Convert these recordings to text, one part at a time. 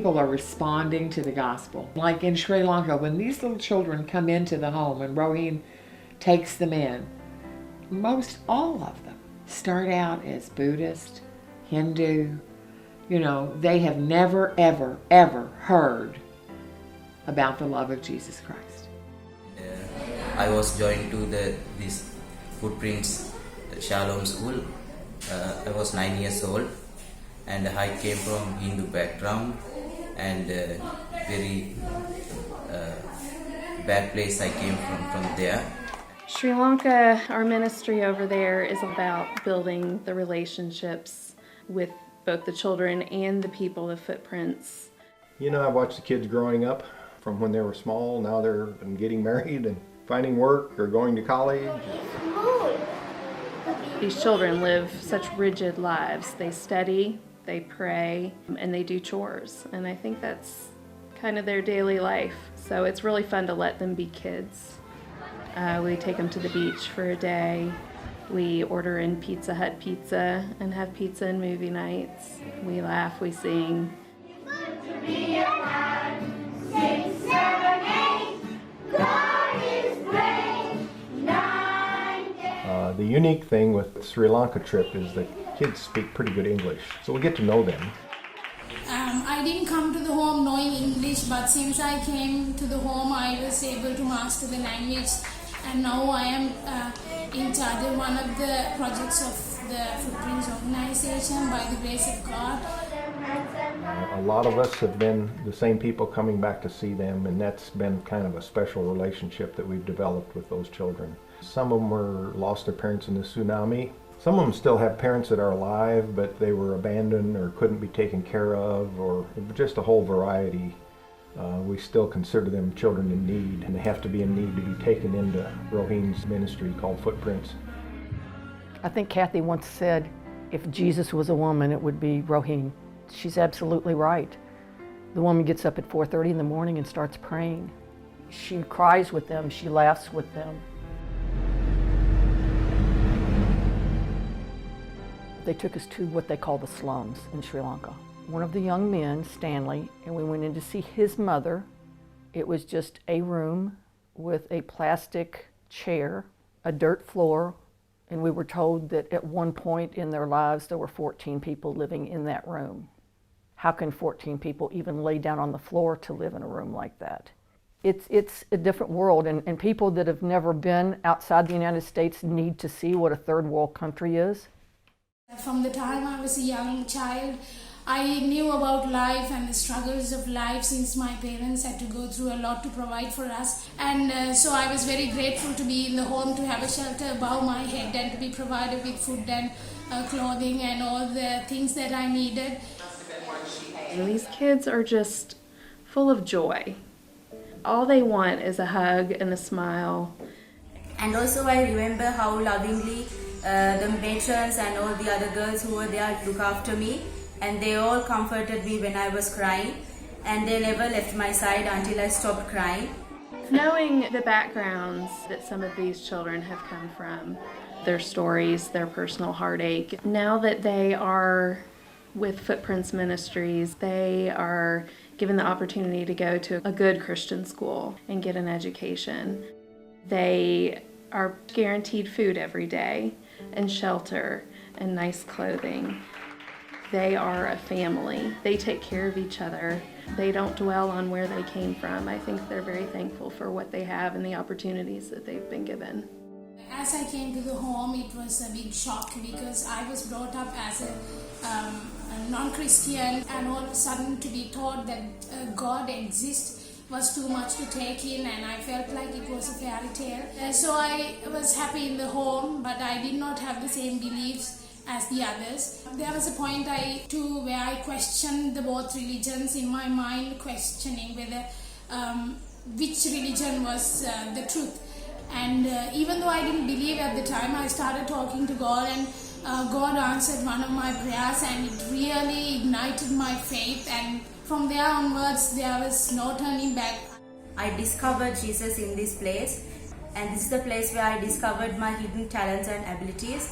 people are responding to the gospel. Like in Sri Lanka, when these little children come into the home and Roheen takes them in, most all of them start out as Buddhist, Hindu. You know, they have never, ever, ever heard about the love of Jesus Christ. I was joined to this Footprints Shalom School. I was 9 years old, and I came from Hindu background, and very bad place I came from there. Sri Lanka, our ministry over there is about building the relationships with both the children and the people of Footprints. You know, I watched the kids growing up from when they were small. Now they're getting married and finding work or going to college. These children live such rigid lives. They study, they pray, and they do chores. And I think that's kind of their daily life. So it's really fun to let them be kids. We take them to the beach for a day. We order in Pizza Hut pizza and have pizza and movie nights. We laugh, we sing. The unique thing with the Sri Lanka trip is the kids speak pretty good English, so we get to know them. I didn't come to the home knowing English, but since I came to the home, I was able to master the language, and now I am in charge of one of the projects of the Footprints organization by the grace of God. A lot of us have been the same people coming back to see them, and that's been kind of a special relationship that we've developed with those children. Some of them lost their parents in the tsunami. Some of them still have parents that are alive, but they were abandoned or couldn't be taken care of, or just a whole variety. We still consider them children in need, and they have to be in need to be taken into Roheen's ministry called Footprints. I think Kathy once said, if Jesus was a woman, it would be Roheen. She's absolutely right. The woman gets up at 4:30 in the morning and starts praying. She cries with them, she laughs with them. They took us to what they call the slums in Sri Lanka. One of the young men, Stanley, and we went in to see his mother. It was just a room with a plastic chair, a dirt floor, and we were told that at one point in their lives there were 14 people living in that room. How can 14 people even lay down on the floor to live in a room like that? It's a different world, and people that have never been outside the United States need to see what a third world country is. From the time I was a young child, I knew about life and the struggles of life, since my parents had to go through a lot to provide for us. And so I was very grateful to be in the home, to have a shelter above my head, and to be provided with food and clothing and all the things that I needed. And these kids are just full of joy. All they want is a hug and a smile. And also I remember how lovingly the matrons and all the other girls who were there look after me, and they all comforted me when I was crying, and they never left my side until I stopped crying. Knowing the backgrounds that some of these children have come from, their stories, their personal heartache, now that they are with Footprints Ministries, they are given the opportunity to go to a good Christian school and get an education. They are guaranteed food every day, and shelter, and nice clothing. They are a family. They take care of each other. They don't dwell on where they came from. I think they're very thankful for what they have and the opportunities that they've been given. As I came to the home, it was a big shock, because I was brought up as a non-Christian, and all of a sudden to be taught that God exists was too much to take in, and I felt like it was a fairy tale. So I was happy in the home, but I did not have the same beliefs as the others. There was a point where I questioned the both religions in my mind, questioning whether which religion was the truth. And even though I didn't believe at the time, I started talking to God, and God answered one of my prayers, and it really ignited my faith, and from there onwards there was no turning back. I discovered Jesus in this place, and this is the place where I discovered my hidden talents and abilities.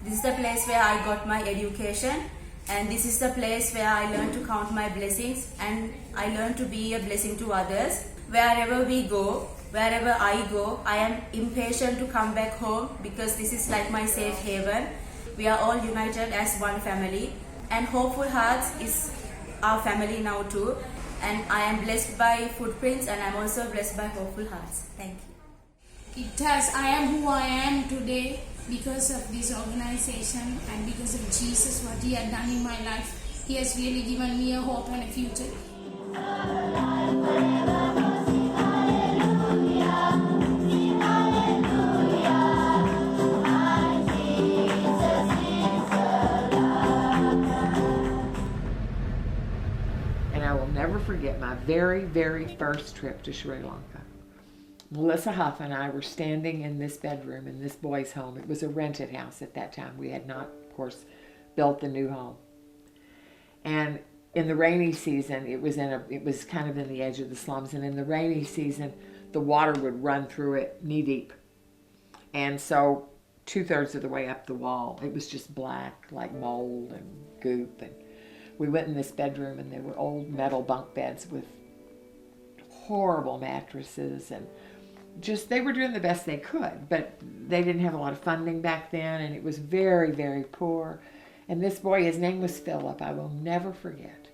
This is the place where I got my education, And this is the place where I learn to count my blessings and I learn to be a blessing to others. Wherever we go, wherever I go, I am impatient to come back home because this is like my safe haven. We are all united as one family, and Hopeful Hearts is our family now too. And I am blessed by Footprints, and I'm also blessed by Hopeful Hearts. Thank you. I am who I am today because of this organization and because of Jesus, what He had done in my life. He has really given me a hope and a future. And I will never forget my very, very first trip to Sri Lanka. Melissa Huff and I were standing in this bedroom in this boys' home. It was a rented house at that time. We had not, of course, built the new home. And in the rainy season, it was kind of in the edge of the slums. And in the rainy season, the water would run through it knee deep. And so 2/3 of the way up the wall, it was just black, like mold and goop. And we went in this bedroom, and there were old metal bunk beds with horrible mattresses, and just they were doing the best they could, but they didn't have a lot of funding back then, and it was very, very poor. And this boy, his name was Philip, I will never forget.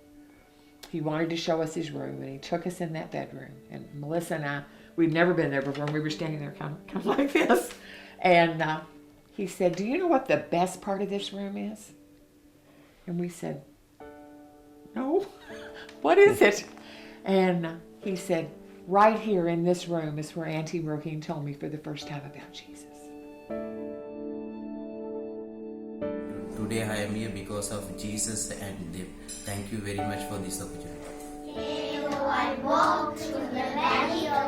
He wanted to show us his room, and he took us in that bedroom. And Melissa and I, we'd never been there before, and we were standing there kind of like this. And he said, "Do you know what the best part of this room is?" And we said, "No, what is it?" And he said, "Right here in this room is where Auntie Roheen told me for the first time about Jesus." Today I am here because of Jesus and them. Thank you very much for this opportunity. I walk through the valley of